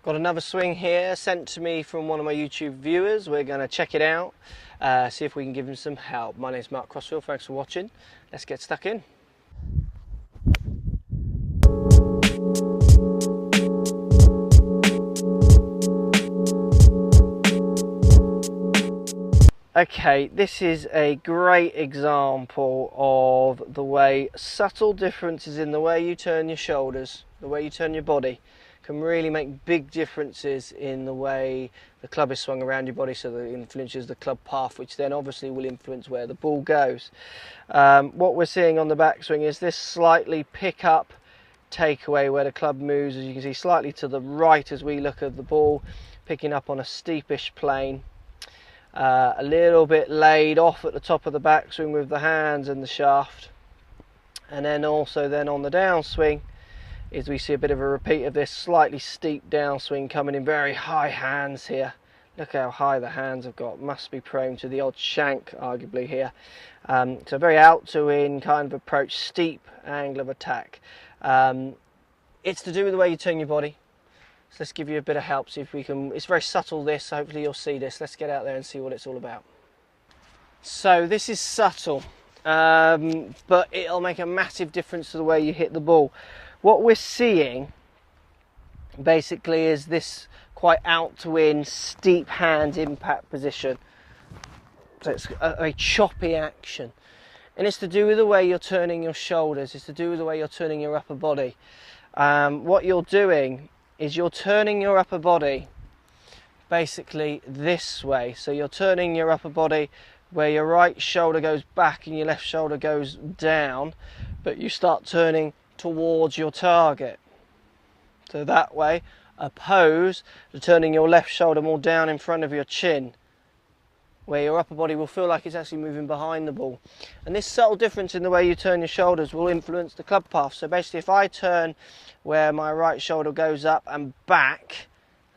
Got another swing here sent to me from one of my YouTube viewers. We're going to check it out, see if we can give him some help. My name's Crossfield, thanks for watching. Let's get stuck in. Okay, this is a great example of the way subtle differences in the way you turn your shoulders, the way you turn your body, can really make big differences in the way the club is swung around your body, so that it influences the club path, which then obviously will influence where the ball goes. What we're seeing on the backswing is this slightly pick up takeaway where the club moves, as you can see, slightly to the right as we look at the ball, picking up on a steepish plane. A little bit laid off at the top of the backswing with the hands and the shaft, and then also then on the downswing is we see a bit of a repeat of this slightly steep downswing coming in very high hands here. Look how high the hands have got, must be prone to the odd shank arguably here. So very out to in kind of approach, steep angle of attack. It's to do with the way you turn your body. So let's give you a bit of help, see if we can. It's very subtle this, so hopefully you'll see this. Let's get out there and see what it's all about. So this is subtle, but it'll make a massive difference to the way you hit the ball. What we're seeing basically is this quite out to in, steep hand impact position. So it's a choppy action. And it's to do with the way you're turning your shoulders, it's to do with the way you're turning your upper body. What you're doing is you're turning your upper body basically this way. So you're turning your upper body where your right shoulder goes back and your left shoulder goes down, but you start turning towards your target. So that way, opposed to turning your left shoulder more down in front of your chin, where your upper body will feel like it's actually moving behind the ball. And this subtle difference in the way you turn your shoulders will influence the club path. So basically, if I turn where my right shoulder goes up and back,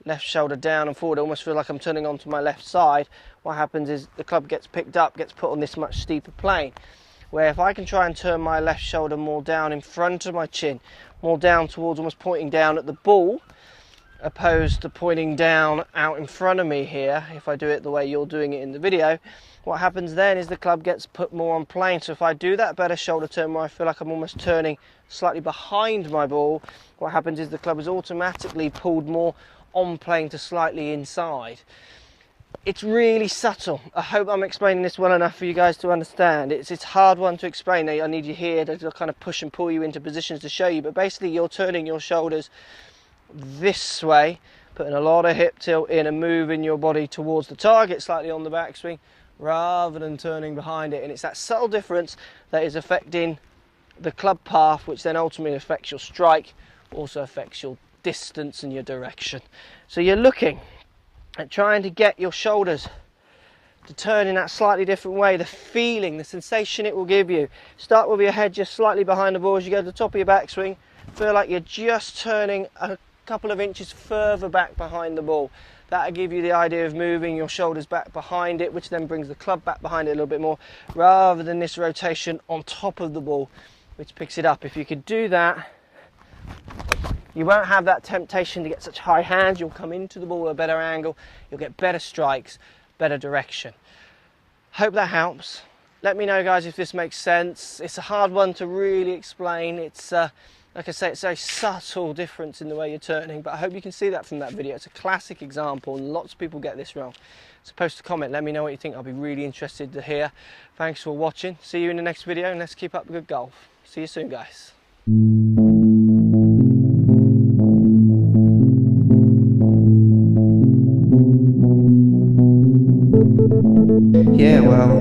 left shoulder down and forward, I almost feel like I'm turning onto my left side. What happens is the club gets picked up, gets put on this much steeper plane. Where if I can try and turn my left shoulder more down in front of my chin, more down towards, almost pointing down at the ball, opposed to pointing down out in front of me here, if I do it the way you're doing it in the video, what happens then is the club gets put more on plane. So if I do that better shoulder turn where I feel like I'm almost turning slightly behind my ball, what happens is the club is automatically pulled more on plane to slightly inside. It's really subtle. I hope I'm explaining this well enough for you guys to understand. It's a hard one to explain. I need you here to kind of push and pull you into positions to show you, but basically you're turning your shoulders this way, putting a lot of hip tilt in and moving your body towards the target slightly on the backswing rather than turning behind it. And it's that subtle difference that is affecting the club path, which then ultimately affects your strike, also affects your distance and your direction. So you're looking at trying to get your shoulders to turn in that slightly different way. The feeling, the sensation it will give you. Start with your head just slightly behind the ball as you go to the top of your backswing. Feel like you're just turning a couple of inches further back behind the ball. That'll give you the idea of moving your shoulders back behind it, which then brings the club back behind it a little bit more, rather than this rotation on top of the ball, which picks it up. If you could do that, you won't have that temptation to get such high hands. You'll come into the ball at a better angle. You'll get better strikes, better direction. Hope that helps. Let me know, guys, if this makes sense. It's a hard one to really explain. It's like I say, it's a very subtle difference in the way you're turning, but I hope you can see that from that video. It's a classic example, and lots of people get this wrong. So post a comment, let me know what you think. I'll be really interested to hear. Thanks for watching. See you in the next video, and let's keep up the good golf. See you soon, guys. Yeah, well,